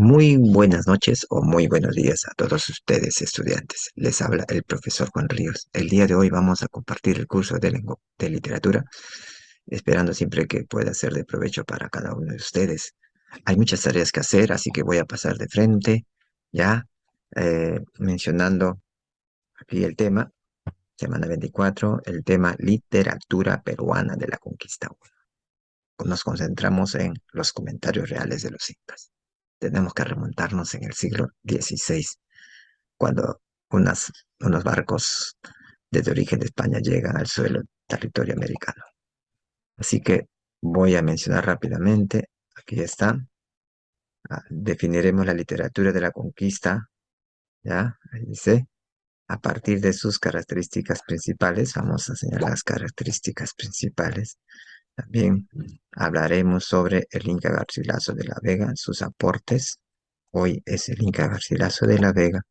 Muy buenas noches o muy buenos días a todos ustedes, estudiantes. Les habla el profesor Juan Ríos. El día de hoy vamos a compartir el curso de literatura, esperando siempre que pueda ser de provecho para cada uno de ustedes. Hay muchas tareas que hacer, así que voy a pasar de frente, ya mencionando aquí el tema, semana 24, el tema literatura peruana de la conquista. Nos concentramos en los comentarios reales de los incas. Tenemos que remontarnos en el siglo XVI, cuando unas, unos barcos desde origen de España llegan al suelo territorio americano. Así que voy a mencionar rápidamente, aquí está, definiremos la literatura de la conquista, ¿ya? Ahí dice, a partir de sus características principales, vamos a señalar las características principales. También hablaremos sobre el Inca Garcilaso de la Vega, sus aportes. Hoy es el Inca Garcilaso de la Vega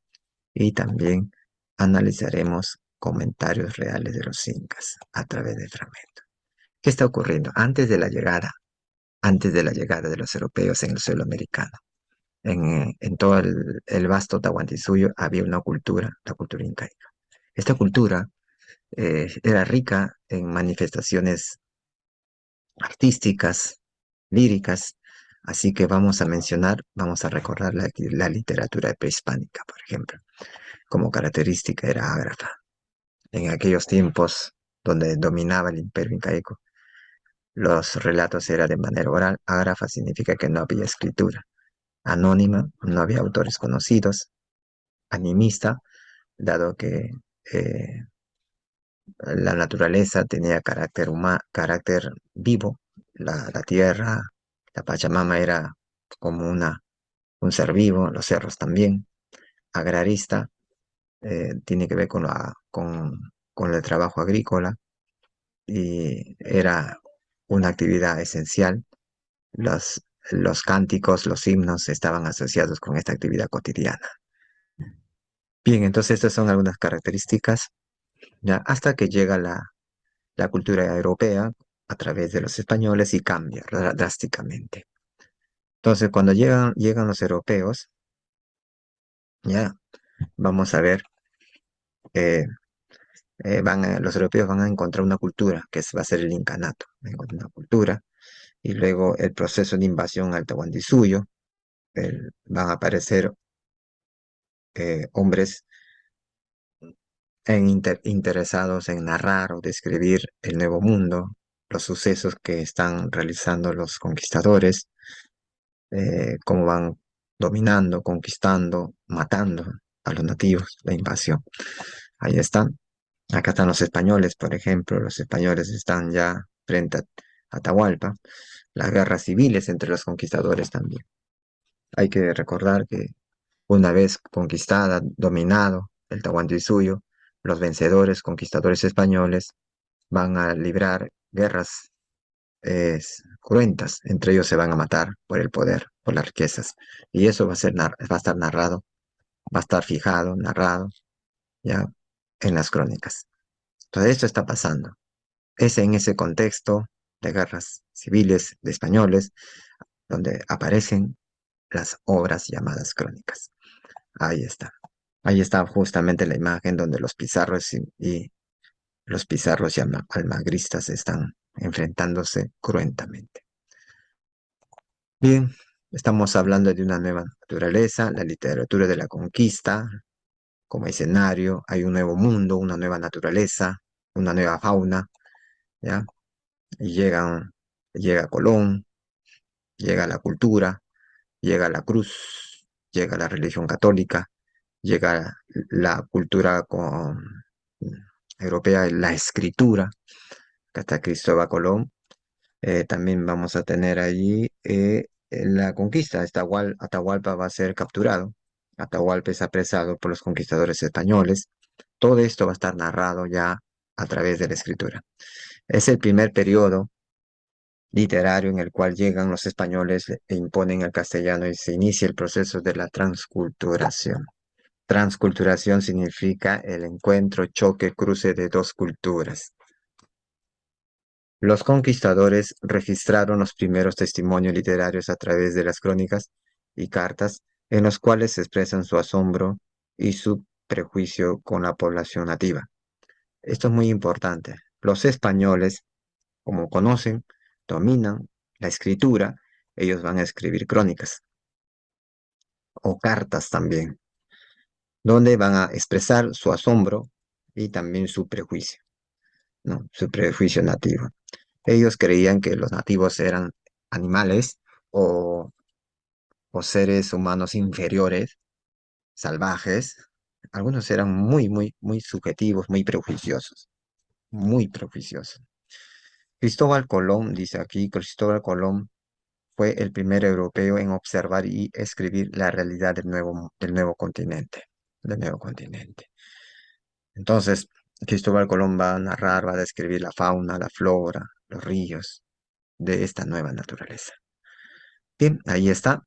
y también analizaremos comentarios reales de los incas a través de fragmentos. ¿Qué está ocurriendo? Antes de la llegada de los europeos en el suelo americano, en todo el vasto Tahuantinsuyo había una cultura, la cultura incaica. Esta cultura era rica en manifestaciones artísticas, líricas, así que vamos a recordar la literatura prehispánica, por ejemplo. Como característica era ágrafa. En aquellos tiempos donde dominaba el imperio incaico, los relatos eran de manera oral. Ágrafa significa que no había escritura. Anónima, no había autores conocidos. Animista, dado que eh, la naturaleza tenía carácter vivo. La tierra, la Pachamama era como un ser vivo, los cerros también. Agrarista, tiene que ver con el trabajo agrícola y era una actividad esencial. Los cánticos, los himnos estaban asociados con esta actividad cotidiana. Bien, entonces estas son algunas características, ya hasta que llega la cultura europea a través de los españoles y cambia drásticamente. Entonces, cuando llegan los europeos, ya vamos a ver, eh, los europeos van a encontrar una cultura, va a ser el incanato, van a encontrar una cultura, y luego el proceso de invasión al Tahuantinsuyo, van a aparecer hombres interesados en narrar o describir el nuevo mundo, los sucesos que están realizando los conquistadores, cómo van dominando, conquistando, matando a los nativos, la invasión. Ahí están. Acá están los españoles, por ejemplo. Los españoles están ya frente a Atahualpa. Las guerras civiles entre los conquistadores también. Hay que recordar que una vez conquistada, dominado el Tahuantinsuyo, los vencedores, conquistadores españoles, van a librar guerras cruentas. Entre ellos se van a matar por el poder, por las riquezas. Y eso va a estar narrado, va a estar fijado, narrado, ya en las crónicas. Entonces, esto está pasando. Es en ese contexto de guerras civiles de españoles donde aparecen las obras llamadas crónicas. Ahí está. Ahí está justamente la imagen donde los pizarros y los pizarros y almagristas están enfrentándose cruentamente. Bien, estamos hablando de una nueva naturaleza, la literatura de la conquista como escenario, hay un nuevo mundo, una nueva naturaleza, una nueva fauna, ¿ya? Y llega Colón, llega la cultura, llega la cruz, llega la religión católica, llega la cultura europea, la escritura, que hasta Cristóbal Colón. También vamos a tener allí la conquista. Atahualpa va a ser capturado. Atahualpa es apresado por los conquistadores españoles. Todo esto va a estar narrado ya a través de la escritura. Es el primer periodo literario en el cual llegan los españoles e imponen el castellano y se inicia el proceso de la transculturación. Transculturación significa el encuentro, choque, cruce de dos culturas. Los conquistadores registraron los primeros testimonios literarios a través de las crónicas y cartas en los cuales se expresan su asombro y su prejuicio con la población nativa. Esto es muy importante. Los españoles, como conocen, dominan la escritura, ellos van a escribir crónicas o cartas también, donde van a expresar su asombro y también su prejuicio, ¿no? Su prejuicio nativo. Ellos creían que los nativos eran animales o, o seres humanos inferiores, salvajes. Algunos eran muy subjetivos, muy prejuiciosos, muy prejuiciosos. Cristóbal Colón, dice aquí, Cristóbal Colón fue el primer europeo en observar y escribir la realidad del nuevo continente, del nuevo continente. Entonces, Cristóbal Colón va a narrar, va a describir la fauna, la flora, los ríos de esta nueva naturaleza. Bien, ahí está.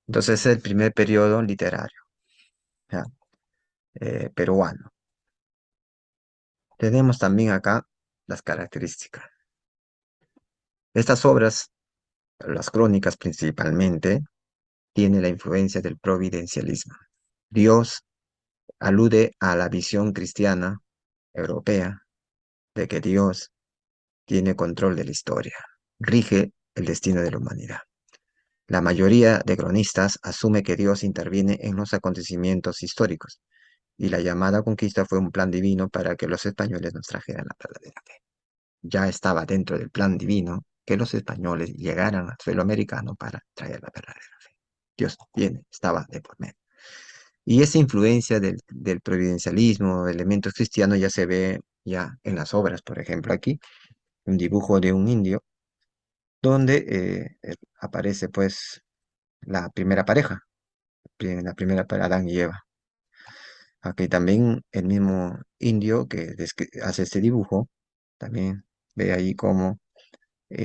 Entonces, es el primer periodo literario, ¿ya? Peruano. Tenemos también acá las características. Estas obras, las crónicas principalmente, tienen la influencia del providencialismo. Dios alude a la visión cristiana europea de que Dios tiene control de la historia, rige el destino de la humanidad. La mayoría de cronistas asume que Dios interviene en los acontecimientos históricos y la llamada conquista fue un plan divino para que los españoles nos trajeran la verdadera fe. Ya estaba dentro del plan divino que los españoles llegaran al suelo americano para traer la verdadera fe. Dios viene, estaba de por medio. Y esa influencia del providencialismo, de elementos cristianos, ya se ve ya en las obras. Por ejemplo, aquí, un dibujo de un indio donde aparece pues la primera pareja, la primera para Adán y Eva. Aquí también el mismo indio que hace este dibujo, también ve ahí cómo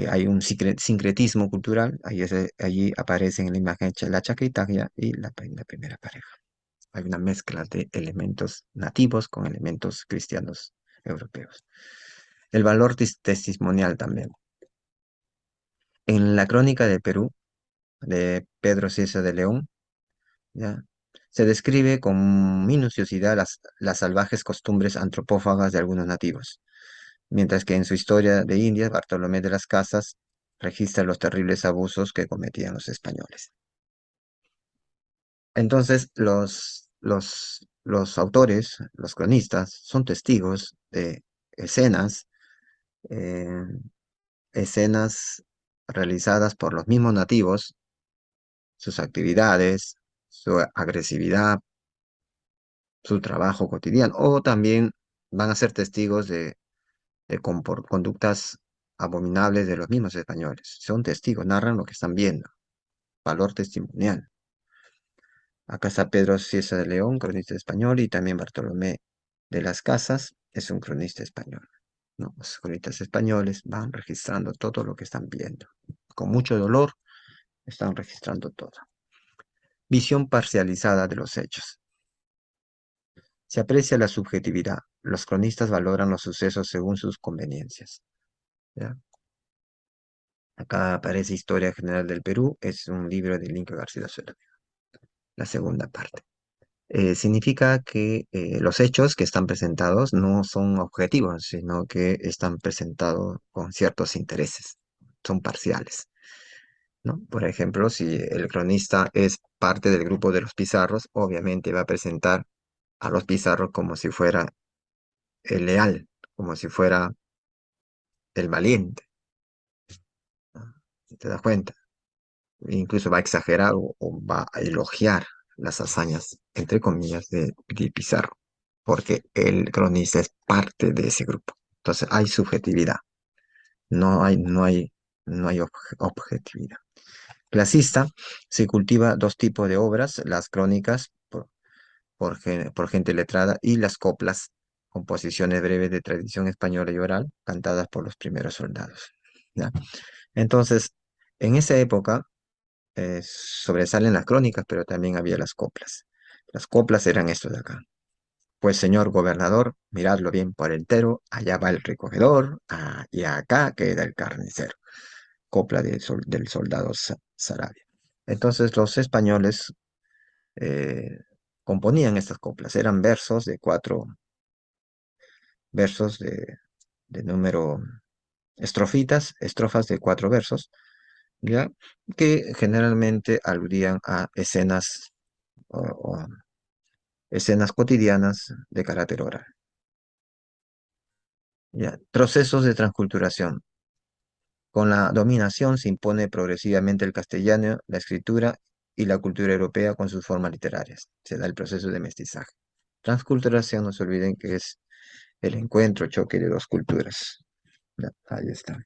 hay un sincretismo cultural, allí aparecen en la imagen la chaquetaya y la primera pareja. Hay una mezcla de elementos nativos con elementos cristianos europeos. El valor testimonial también. En la crónica de Perú, de Pedro Cieza de León, ¿ya? Se describe con minuciosidad las salvajes costumbres antropófagas de algunos nativos, mientras que en su historia de Indias, Bartolomé de las Casas registra los terribles abusos que cometían los españoles. Entonces, los autores, los cronistas, son testigos de escenas, eh, escenas realizadas por los mismos nativos, sus actividades, su agresividad, su trabajo cotidiano, o también van a ser testigos de conductas abominables de los mismos españoles. Son testigos, narran lo que están viendo, valor testimonial. Acá está Pedro Cieza de León, cronista español, y también Bartolomé de las Casas es un cronista español, ¿no? Los cronistas españoles van registrando todo lo que están viendo. Con mucho dolor están registrando todo. Visión parcializada de los hechos. Se aprecia la subjetividad. Los cronistas valoran los sucesos según sus conveniencias, ¿ya? Acá aparece Historia General del Perú, es un libro de Lincoln García Suárez, la segunda parte. Significa que los hechos que están presentados no son objetivos, sino que están presentados con ciertos intereses, son parciales, ¿no? Por ejemplo, si el cronista es parte del grupo de los Pizarros, obviamente va a presentar a los Pizarros como si fuera el leal, como si fuera el valiente, ¿no? ¿Te das cuenta? Incluso va a exagerar o va a elogiar las hazañas, entre comillas, de Pizarro, porque el cronista es parte de ese grupo. Entonces hay subjetividad, no hay objetividad. Clasista, se cultiva dos tipos de obras, las crónicas por gente letrada y las coplas, composiciones breves de tradición española y oral, cantadas por los primeros soldados, ¿ya? Entonces, en esa época, sobresalen las crónicas, pero también había las coplas. Las coplas eran esto de acá. Pues señor gobernador, miradlo bien por entero, allá va el recogedor, y acá queda el carnicero. Copla del soldado Sarabia. Entonces los españoles eh, componían estas coplas, eran versos de cuatro versos de número estrofitas, estrofas de cuatro versos, ¿ya? Que generalmente aludían a escenas o escenas cotidianas de carácter oral. ¿Ya? Procesos de transculturación. Con la dominación se impone progresivamente el castellano, la escritura y la cultura europea con sus formas literarias. Se da el proceso de mestizaje. Transculturación, no se olviden que es el encuentro, choque de dos culturas. Ya, ahí está.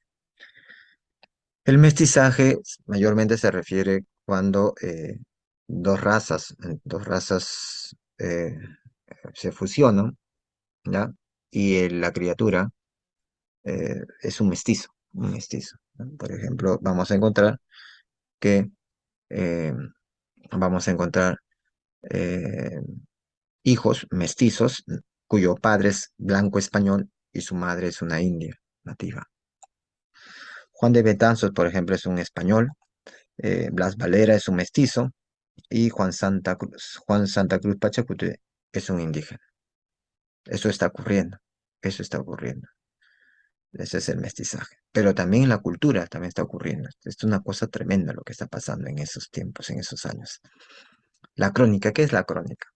El mestizaje mayormente se refiere cuando dos razas se fusionan, ¿ya? Y la criatura es un mestizo, ¿no? Por ejemplo, que eh, vamos a encontrar eh, hijos mestizos cuyo padre es blanco español y su madre es una india nativa. Juan de Betanzos, por ejemplo, es un español, Blas Valera es un mestizo y Juan Santa Cruz Pachacute es un indígena. Eso está ocurriendo, eso está ocurriendo. Ese es el mestizaje. Pero también en la cultura también está ocurriendo. Es una cosa tremenda lo que está pasando en esos tiempos, en esos años. La crónica, ¿qué es la crónica?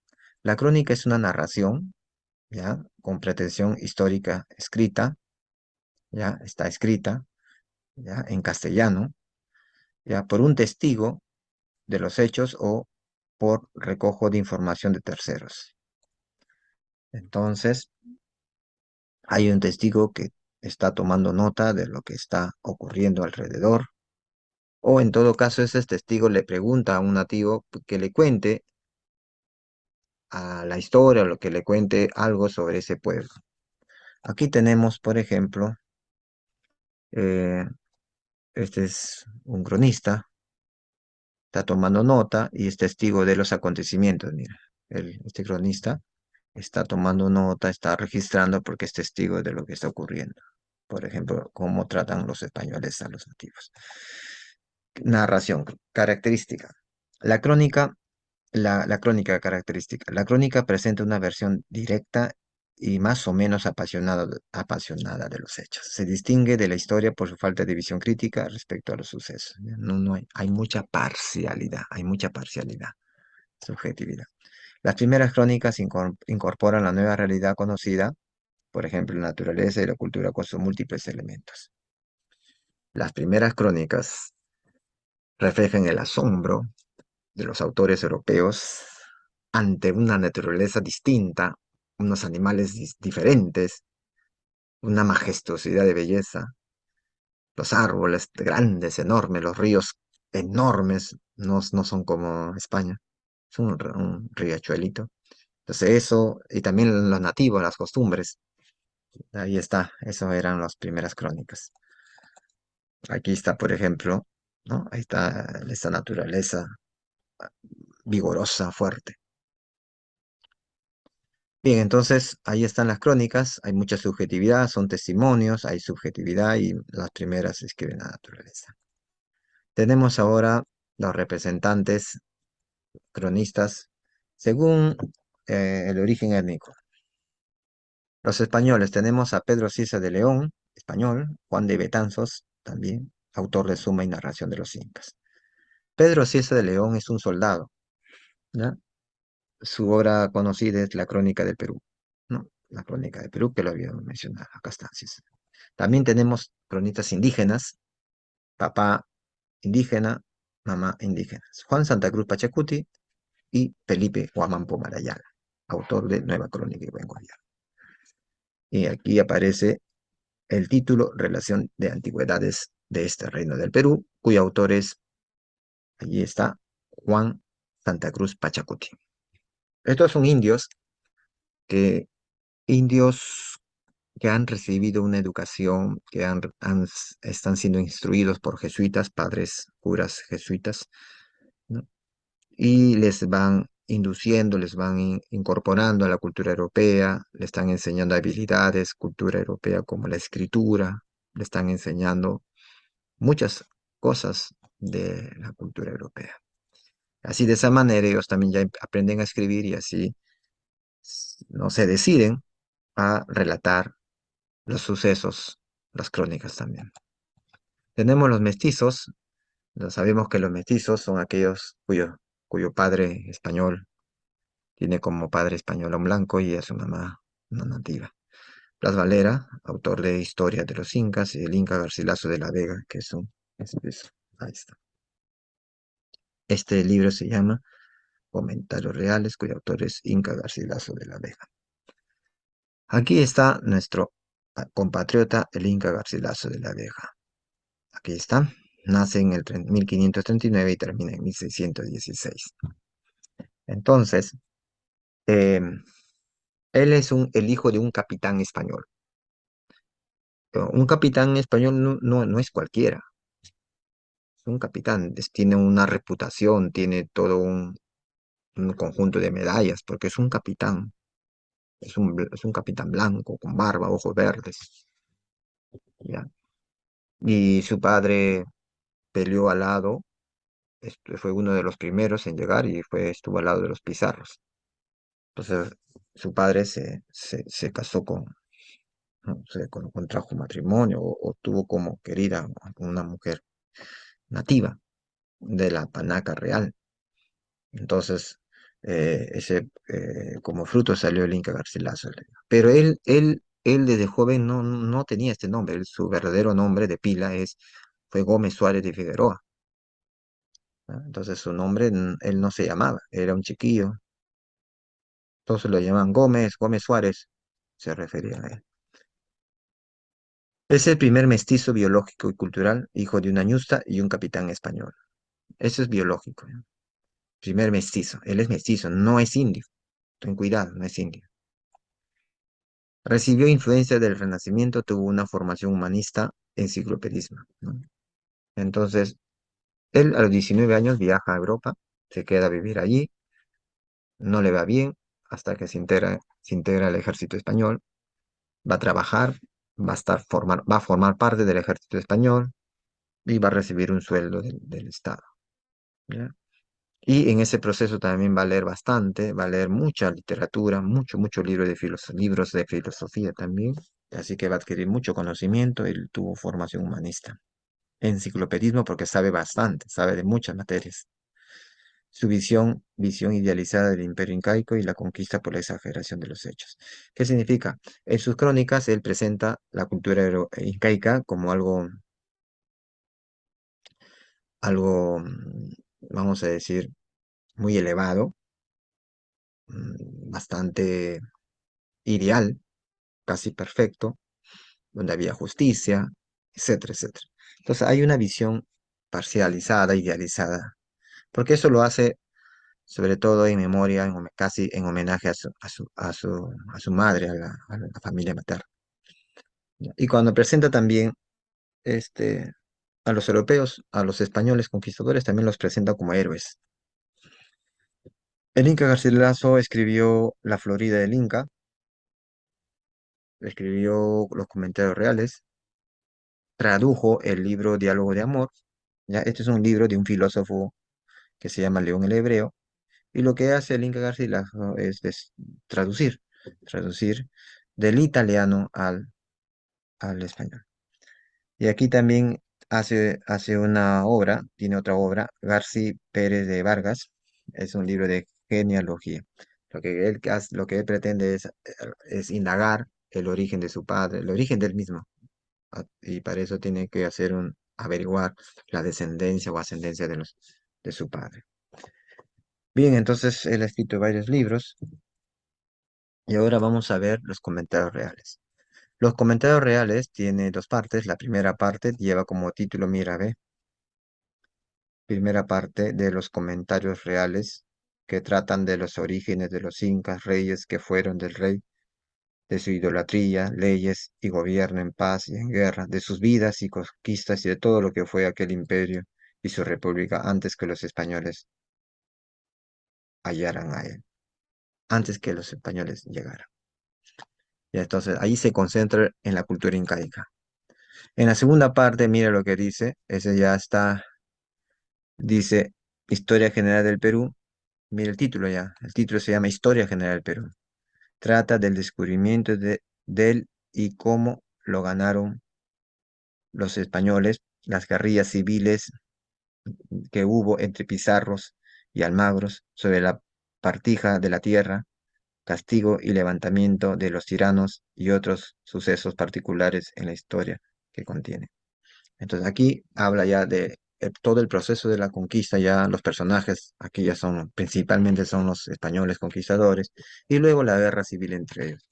La crónica es una narración, ¿ya? Con pretensión histórica escrita, ¿ya? Está escrita, ¿ya? En castellano, ¿ya? Por un testigo de los hechos o por recojo de información de terceros. Entonces, hay un testigo que está tomando nota de lo que está ocurriendo alrededor, o en todo caso, ese testigo le pregunta a un nativo que le cuente a la historia, lo que le cuente algo sobre ese pueblo. Aquí tenemos, por ejemplo, eh, este es un cronista, está tomando nota y es testigo de los acontecimientos. Mira, este cronista está tomando nota, está registrando porque es testigo de lo que está ocurriendo. Por ejemplo, cómo tratan los españoles a los nativos. Narración, característica. La crónica, la crónica característica. La crónica presenta una versión directa y más o menos apasionada de los hechos. Se distingue de la historia por su falta de visión crítica respecto a los sucesos. No hay mucha parcialidad, subjetividad. Las primeras crónicas incorporan la nueva realidad conocida, por ejemplo, la naturaleza y la cultura con sus múltiples elementos. Las primeras crónicas reflejan el asombro de los autores europeos ante una naturaleza distinta, unos animales diferentes, una majestuosidad de belleza, los árboles grandes, enormes, los ríos enormes, no son como España, es un riachuelito. Entonces eso, y también los nativos, las costumbres, ahí está, eso eran las primeras crónicas. Aquí está, por ejemplo, ¿no? Ahí está esta naturaleza vigorosa, fuerte. Bien, entonces ahí están las crónicas, hay mucha subjetividad, son testimonios, hay subjetividad y las primeras escriben la naturaleza. Tenemos ahora los representantes cronistas según el origen étnico. Los españoles tenemos a Pedro Cieza de León, español, Juan de Betanzos, también, autor de Suma y Narración de los Incas. Pedro Cieza de León es un soldado, ¿ya? Su obra conocida es La Crónica del Perú, ¿no? La Crónica del Perú, que lo había mencionado, acá está. Sí, sí. También tenemos cronistas indígenas, papá indígena, mamá indígena. Juan Santa Cruz Pachacuti y Felipe Huamampo Marayala, autor de Nueva Crónica y Buen Gobierno. Y aquí aparece el título Relación de Antigüedades de este Reino del Perú, cuyo autor es, allí está, Juan Santa Cruz Pachacuti. Estos son que, indios que han recibido una educación, están siendo instruidos por jesuitas, padres, curas jesuitas, ¿no? Y les van induciendo, les van incorporando a la cultura europea, le están enseñando habilidades, cultura europea como la escritura, le están enseñando muchas cosas de la cultura europea. Así de esa manera ellos también ya aprenden a escribir y así no se deciden a relatar los sucesos, las crónicas también. Tenemos los mestizos, no sabemos que los mestizos son aquellos cuyo padre español tiene como padre español a un blanco y a su mamá una nativa. Blas Valera, autor de Historia de los Incas, y el Inca Garcilaso de la Vega, que es- ahí está. Este libro se llama Comentarios Reales, cuyo autor es Inca Garcilaso de la Vega. Aquí está nuestro compatriota, el Inca Garcilaso de la Vega. Aquí está. Nace en el 1539 y termina en 1616. Entonces, eh, él es el hijo de un capitán español. Un capitán español no es cualquiera. Es un capitán. Tiene una reputación, tiene todo un conjunto de medallas, porque es un capitán. Es un capitán blanco, con barba, ojos verdes. ¿Ya? Y su padre peleó al lado, fue uno de los primeros en llegar y estuvo al lado de los Pizarros. Entonces, su padre se casó ¿no? Contrajo matrimonio o tuvo como querida una mujer nativa de la Panaca Real. Entonces, como fruto salió el Inca Garcilaso. Pero él desde joven no tenía este nombre. Su verdadero nombre de pila fue Gómez Suárez de Figueroa. ¿No? Entonces su nombre, él no se llamaba, era un chiquillo. Entonces lo llamaban Gómez Suárez, se refería a él. Es el primer mestizo biológico y cultural, hijo de una ñusta y un capitán español. Eso es biológico. ¿No? Primer mestizo. Él es mestizo, no es indio. Ten cuidado, no es indio. Recibió influencia del Renacimiento, tuvo una formación humanista, enciclopedismo. ¿No? Entonces, él a los 19 años viaja a Europa, se queda a vivir allí, no le va bien hasta que se integra al ejército español, va a trabajar, va a formar parte del ejército español y va a recibir un sueldo del Estado. ¿Ya? Y en ese proceso también va a leer bastante, va a leer mucha literatura, mucho libros de filosofía también. Así que va a adquirir mucho conocimiento. Él tuvo formación humanista. Enciclopedismo porque sabe bastante, sabe de muchas materias. Su visión idealizada del imperio incaico y la conquista por la exageración de los hechos. ¿Qué significa? En sus crónicas él presenta la cultura incaica como algo, vamos a decir, muy elevado, bastante ideal, casi perfecto, donde había justicia, etcétera, etcétera. Entonces hay una visión parcializada, idealizada, porque eso lo hace sobre todo en memoria, casi en homenaje a su madre, a la familia materna. ¿Ya? Y cuando presenta también este, a los europeos, a los españoles conquistadores, también los presenta como héroes. El Inca Garcilaso escribió La Florida del Inca, escribió los comentarios reales, tradujo el libro Diálogo de Amor. ¿Ya? Este es un libro de un filósofo que se llama León el Hebreo, y lo que hace el Inca Garcilaso es traducir del italiano al español. Y aquí también hace tiene otra obra, Garci Pérez de Vargas, es un libro de genealogía. Lo que él pretende es indagar el origen de su padre, el origen del mismo. Y para eso tiene que averiguar la descendencia o ascendencia de su padre. Bien, entonces él ha escrito varios libros y ahora vamos a ver los comentarios reales. Los comentarios reales tiene dos partes. La primera parte lleva como título, mira, ve, primera parte de los comentarios reales que tratan de los orígenes de los incas, reyes que fueron del rey, de su idolatría, leyes y gobierno en paz y en guerra, de sus vidas y conquistas y de todo lo que fue aquel imperio y su república antes que los españoles hallaran a él, antes que los españoles llegaran. Y entonces ahí se concentra en la cultura incaica. En la segunda parte, mira lo que dice, ese ya está, dice, Historia General del Perú. Mira el título ya. El título se llama Historia General del Perú. Trata del descubrimiento del y cómo lo ganaron los españoles, las guerrillas civiles que hubo entre pizarros y almagros sobre la partija de la tierra, castigo y levantamiento de los tiranos y otros sucesos particulares en la historia que contiene. Entonces aquí habla ya de todo el proceso de la conquista, ya los personajes, aquí ya son, principalmente son los españoles conquistadores, y luego la guerra civil entre ellos.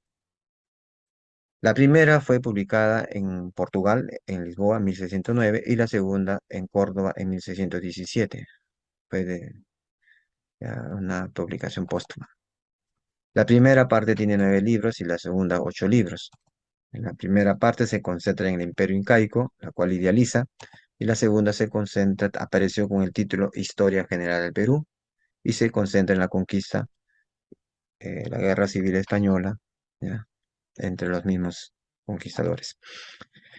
La primera fue publicada en Portugal, en Lisboa, en 1609, y la segunda en Córdoba en 1617. Fue ya una publicación póstuma. La primera parte tiene 9 libros y la segunda 8 libros. En la primera parte se concentra en el Imperio Incaico, la cual idealiza, y la segunda se concentra, apareció con el título Historia General del Perú, y se concentra en la conquista, la Guerra Civil Española, ¿ya? Entre los mismos conquistadores.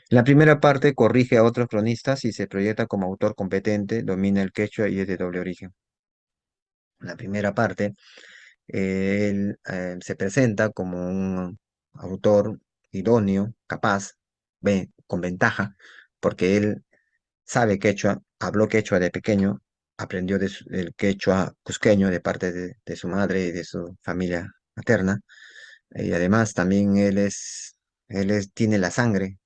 La primera parte corrige a otros cronistas y se proyecta como autor competente, domina el quechua y es de doble origen. La primera parte, él se presenta como un autor idóneo, capaz, con ventaja, porque él sabe quechua, habló quechua de pequeño, aprendió del quechua cusqueño de parte de su madre y de su familia materna, y además también tiene la sangre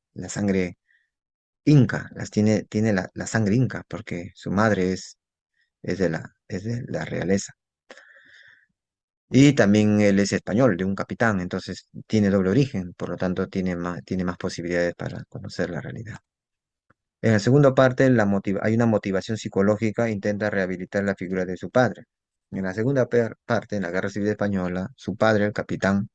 inca, tiene la sangre inca, porque su madre es de la realeza. Y también él es español, de un capitán, entonces tiene doble origen, por lo tanto tiene más posibilidades para conocer la realidad. En la segunda parte hay una motivación psicológica, intenta rehabilitar la figura de su padre. En la segunda parte, en la Guerra Civil Española, su padre, el capitán,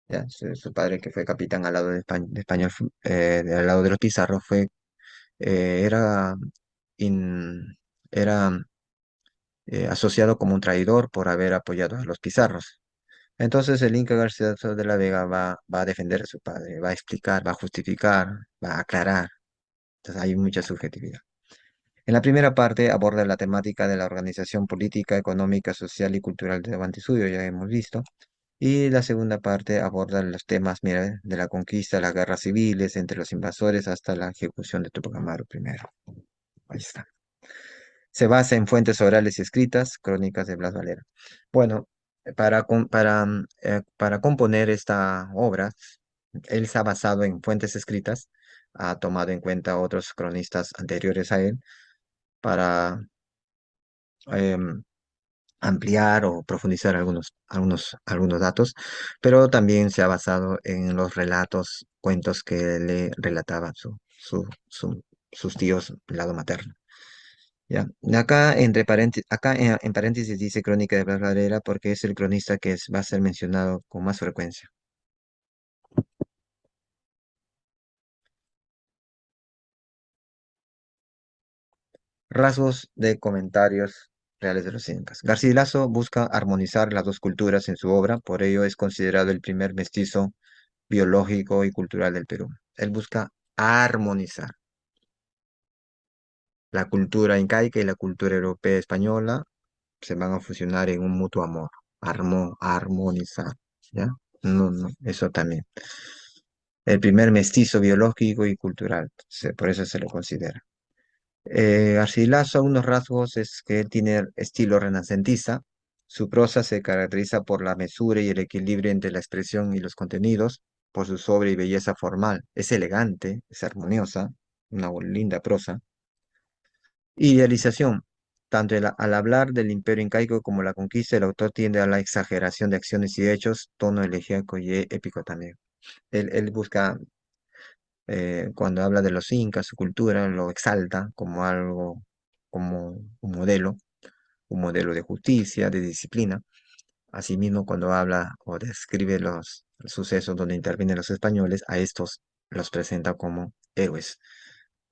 ya, su padre que fue capitán al lado de Español, al lado de los Pizarros, eh, era, in- era asociado como un traidor por haber apoyado a los Pizarros. Entonces el Inca García de la Vega va a defender a su padre, va a explicar, va a justificar, va a aclarar. Entonces hay mucha subjetividad. En la primera parte aborda la temática de la organización política, económica, social y cultural de Guantisuyo, ya hemos visto. Y la segunda parte aborda los temas, mira, de la conquista, las guerras civiles entre los invasores hasta la ejecución de Tupac Amaru primero. Ahí está. Se basa en fuentes orales y escritas, crónicas de Blas Valera. Bueno, para componer esta obra, él se ha basado en fuentes escritas, ha tomado en cuenta otros cronistas anteriores a él para em, ampliar o profundizar algunos datos, pero también se ha basado en los relatos, cuentos que le relataban sus tíos, del lado materno. Ya. Acá en paréntesis dice Crónica de Blas Valera porque es el cronista que va a ser mencionado con más frecuencia. Rasgos de comentarios reales de los incas. Garcilaso busca armonizar las dos culturas en su obra, por ello es considerado el primer mestizo biológico y cultural del Perú. Él busca armonizar la cultura incaica y la cultura europea española, se van a fusionar en un mutuo amor, armonizar, ¿ya? No, no, eso también. El primer mestizo biológico y cultural, por eso se lo considera. Garcilaso, unos rasgos es que él tiene estilo renacentista. Su prosa se caracteriza por la mesura y el equilibrio entre la expresión y los contenidos, por su sobria y belleza formal. Es elegante, es armoniosa, una linda prosa. Idealización. Tanto al hablar del imperio incaico como la conquista, el autor tiende a la exageración de acciones y hechos, tono elegíaco y épico también. Él busca, cuando habla de los incas, su cultura, lo exalta como algo, como un modelo de justicia, de disciplina. Asimismo, cuando habla o describe los sucesos donde intervienen los españoles, a estos los presenta como héroes,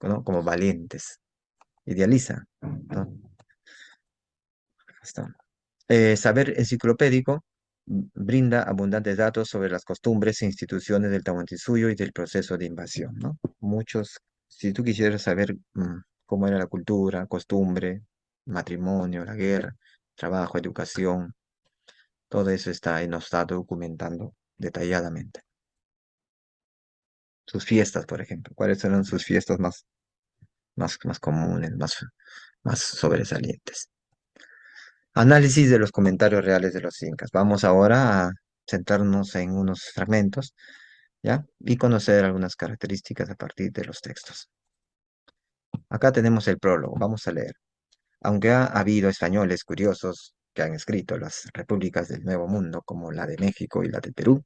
¿no? Como valientes. Idealiza, ¿no? Está. Saber enciclopédico brinda abundantes datos sobre las costumbres e instituciones del Tahuantinsuyo y del proceso de invasión, ¿no? Si tú quisieras saber cómo era la cultura, costumbre, matrimonio, la guerra, trabajo, educación, todo eso está ahí, nos está documentando detalladamente. Sus fiestas, por ejemplo, ¿cuáles eran sus fiestas más comunes, más sobresalientes? Análisis de los comentarios reales de los incas. Vamos ahora a centrarnos en unos fragmentos, ¿ya? Y conocer algunas características a partir de los textos. Acá tenemos el prólogo, vamos a leer. Aunque ha habido españoles curiosos que han escrito las repúblicas del Nuevo Mundo, como la de México y la de Perú,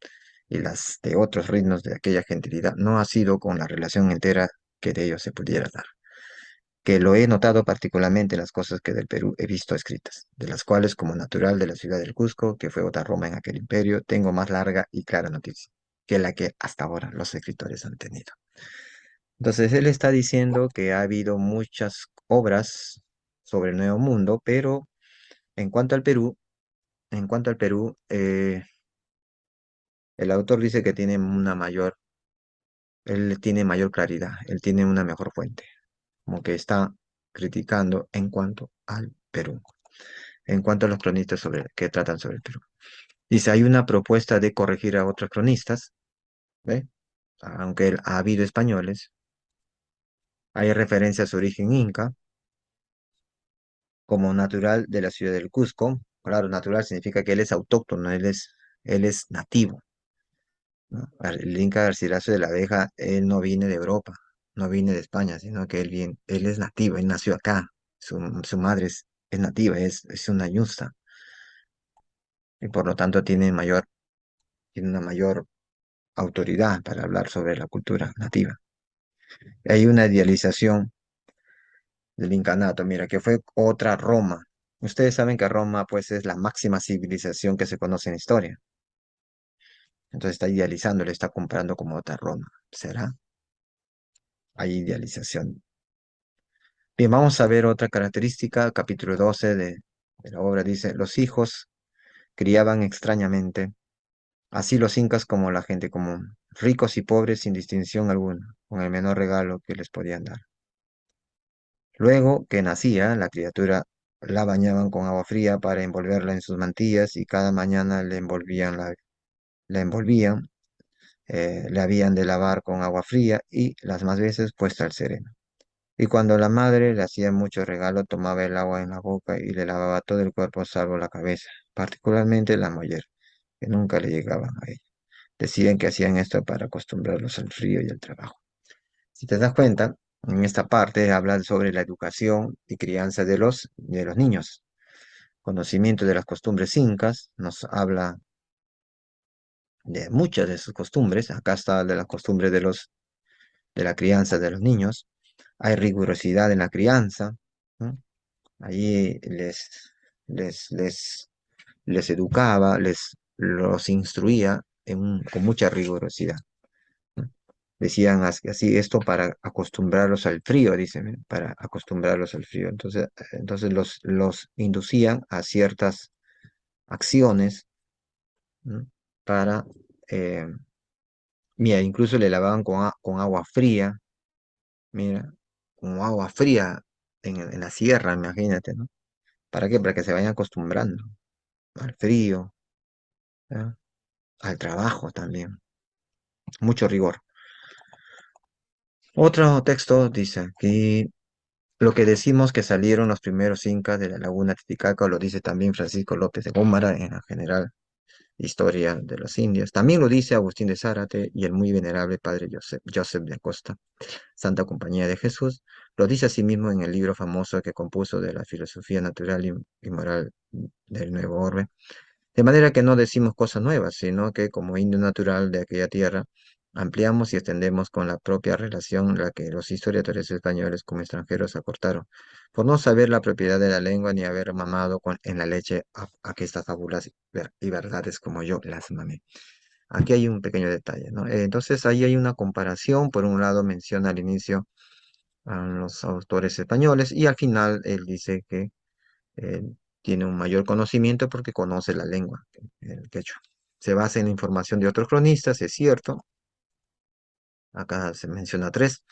y las de otros reinos de aquella gentilidad, no ha sido con la relación entera que de ellos se pudiera dar, que lo he notado particularmente en las cosas que del Perú he visto escritas, de las cuales, como natural de la ciudad del Cusco, que fue otra Roma en aquel imperio, tengo más larga y clara noticia que la que hasta ahora los escritores han tenido. Entonces, él está diciendo que ha habido muchas obras sobre el Nuevo Mundo, pero en cuanto al Perú, en cuanto al Perú, el autor dice que tiene él tiene mayor claridad, él tiene una mejor fuente, como que está criticando en cuanto al Perú, en cuanto a los cronistas que tratan sobre el Perú. Dice, hay una propuesta de corregir a otros cronistas, ¿ve? Aunque ha habido españoles, hay referencia a su origen inca, como natural de la ciudad del Cusco. Claro, natural significa que él es autóctono, él es nativo, ¿no? El Inca Garcilaso de la Vega, él no viene de Europa, no viene de España, sino que él es nativo, él nació acá, su madre es nativa, es una ñusta, y por lo tanto tiene una mayor autoridad para hablar sobre la cultura nativa. Hay una idealización del incanato, mira, que fue otra Roma. Ustedes saben que Roma, pues, es la máxima civilización que se conoce en historia. Entonces está idealizando, le está comprando como otra Roma. ¿Será? Hay idealización. Bien, vamos a ver otra característica, capítulo 12 de la obra dice, los hijos criaban extrañamente, así los incas como la gente común, ricos y pobres sin distinción alguna, con el menor regalo que les podían dar. Luego que nacía, la criatura la bañaban con agua fría para envolverla en sus mantillas y cada mañana la envolvían, le habían de lavar con agua fría y las más veces puesta al sereno. Y cuando la madre le hacía mucho regalo, tomaba el agua en la boca y le lavaba todo el cuerpo salvo la cabeza, particularmente la mollera, que nunca le llegaban a ella. Decían que hacían esto para acostumbrarlos al frío y al trabajo. Si te das cuenta, en esta parte habla sobre la educación y crianza de los niños. Conocimiento de las costumbres incas, nos habla de muchas de sus costumbres. Acá está de las costumbres de la crianza de los niños. Hay rigurosidad en la crianza, ¿no? Allí les, les, les educaba, los instruía con mucha rigurosidad, ¿no? Decían así esto para acostumbrarlos al frío, dicen, ¿eh? Para acostumbrarlos al frío. Entonces los inducían a ciertas acciones, ¿no? Para, eh, mira, incluso le lavaban con agua fría, mira, con agua fría en la sierra, imagínate, ¿no? ¿Para qué? Para que se vayan acostumbrando al frío, ¿ya? Al trabajo también, mucho rigor. Otro texto dice aquí, lo que decimos que salieron los primeros incas de la laguna Titicaca, lo dice también Francisco López de Gómara en la General Historia de los Indios. También lo dice Agustín de Zárate y el muy venerable padre Joseph de Acosta, Santa Compañía de Jesús. Lo dice asimismo en el libro famoso que compuso de la filosofía natural y moral del Nuevo Orden. De manera que no decimos cosas nuevas, sino que como indio natural de aquella tierra, ampliamos y extendemos con la propia relación la que los historiadores españoles como extranjeros acortaron, por no saber la propiedad de la lengua ni haber mamado en la leche aquestas fábulas y verdades como yo las mamé. Aquí hay un pequeño detalle, ¿no? Entonces ahí hay una comparación, por un lado menciona al inicio a los autores españoles y al final él dice que eh, tiene un mayor conocimiento porque conoce la lengua, el quechua. Se basa en la información de otros cronistas, es cierto. Acá se menciona tres.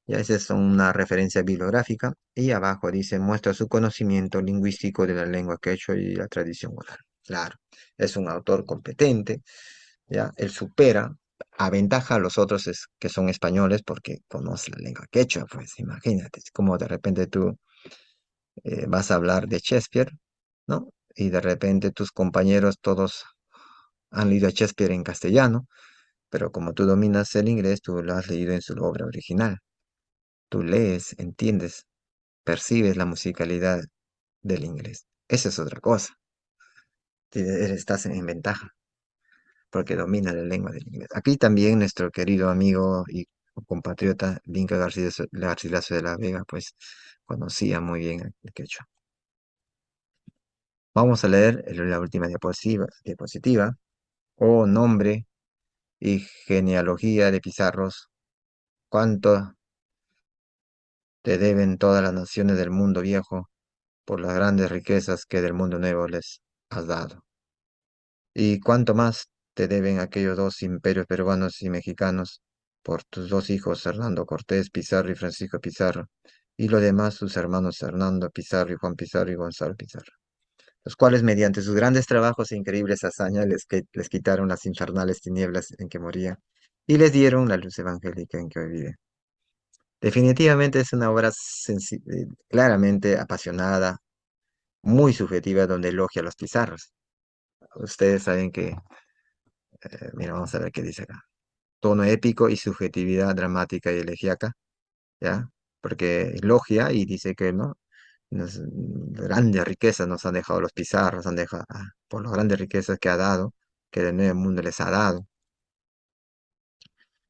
Ya esa es una referencia bibliográfica. Y abajo dice, muestra su conocimiento lingüístico de la lengua quechua y la tradición oral. Claro, es un autor competente, ¿ya? Él supera, aventaja a los otros que son españoles porque conoce la lengua quechua, pues imagínate, es como de repente tú vas a hablar de Shakespeare, ¿no? Y de repente tus compañeros todos han leído a Shakespeare en castellano, pero como tú dominas el inglés, tú lo has leído en su obra original. Tú lees, entiendes, percibes la musicalidad del inglés. Esa es otra cosa. Estás en ventaja porque domina la lengua del inglés. Aquí también nuestro querido amigo y compatriota Linca Garcilaso de la Vega, pues conocía muy bien el quechua. Vamos a leer la última diapositiva. Oh, nombre y genealogía de Pizarros, cuánto te deben todas las naciones del mundo viejo por las grandes riquezas que del mundo nuevo les has dado. Y cuánto más te deben aquellos dos imperios peruanos y mexicanos por tus dos hijos, Hernando Cortés Pizarro y Francisco Pizarro, y lo demás sus hermanos Hernando Pizarro y Juan Pizarro y Gonzalo Pizarro, los cuales mediante sus grandes trabajos e increíbles hazañas les quitaron las infernales tinieblas en que morían y les dieron la luz evangélica en que hoy viven. Definitivamente es una obra claramente apasionada, muy subjetiva, donde elogia a los Pizarros. Ustedes saben que, mira, vamos a ver qué dice acá. Tono épico y subjetividad dramática y elegíaca, ¿ya? Porque elogia y dice que, ¿no? Grandes riquezas nos han dejado los Pizarros, han dejado, por las grandes riquezas que ha dado, que el nuevo mundo les ha dado.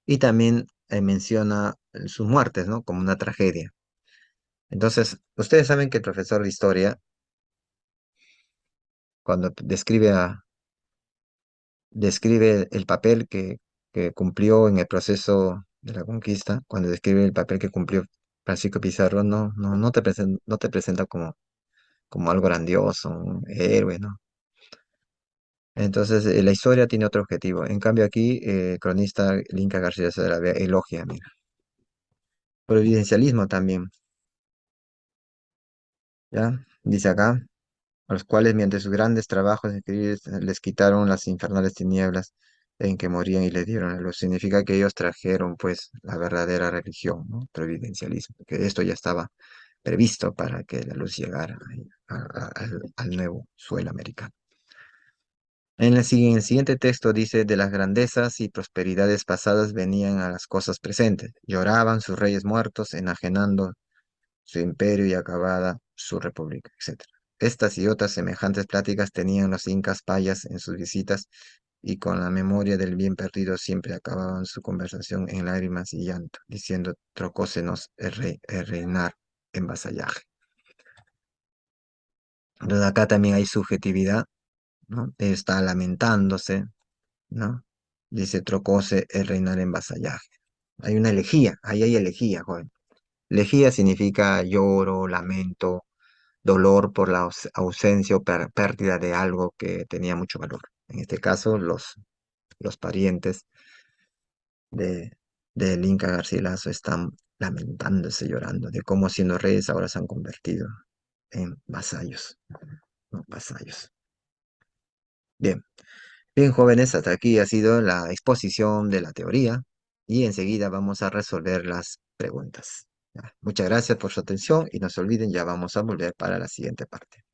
Y también menciona sus muertes, ¿no? Como una tragedia. Entonces, ustedes saben que el profesor de historia, cuando describe el papel que cumplió en el proceso de la conquista, cuando describe el papel que cumplió Francisco Pizarro, no te presenta como algo grandioso, un héroe, ¿no? Entonces, la historia tiene otro objetivo. En cambio, aquí, el cronista Linca García de la Vega elogia, mira. Providencialismo también, ¿ya? Dice acá, a los cuales, mediante sus grandes trabajos escritos, les quitaron las infernales tinieblas en que morían y les dieron la luz. Significa que ellos trajeron, pues, la verdadera religión, ¿no? Providencialismo, que esto ya estaba previsto para que la luz llegara ahí al nuevo suelo americano. En el siguiente texto dice, de las grandezas y prosperidades pasadas venían a las cosas presentes. Lloraban sus reyes muertos, enajenando su imperio y acabada su república, etc. Estas y otras semejantes pláticas tenían los incas payas en sus visitas y con la memoria del bien perdido siempre acababan su conversación en lágrimas y llanto, diciendo, trocósenos el reinar en vasallaje. Entonces acá también hay subjetividad, ¿no? Está lamentándose, ¿no? Dice, trocóse el reinar en vasallaje. Hay una elegía, ahí hay elegía, joven. Elegía significa lloro, lamento, dolor por la ausencia o pérdida de algo que tenía mucho valor. En este caso, los parientes de, del Inca Garcilaso están lamentándose, llorando, de cómo siendo reyes ahora se han convertido en vasallos, ¿no? Vasallos. Bien, bien, jóvenes, hasta aquí ha sido la exposición de la teoría y enseguida vamos a resolver las preguntas. Ya, muchas gracias por su atención y no se olviden, ya vamos a volver para la siguiente parte.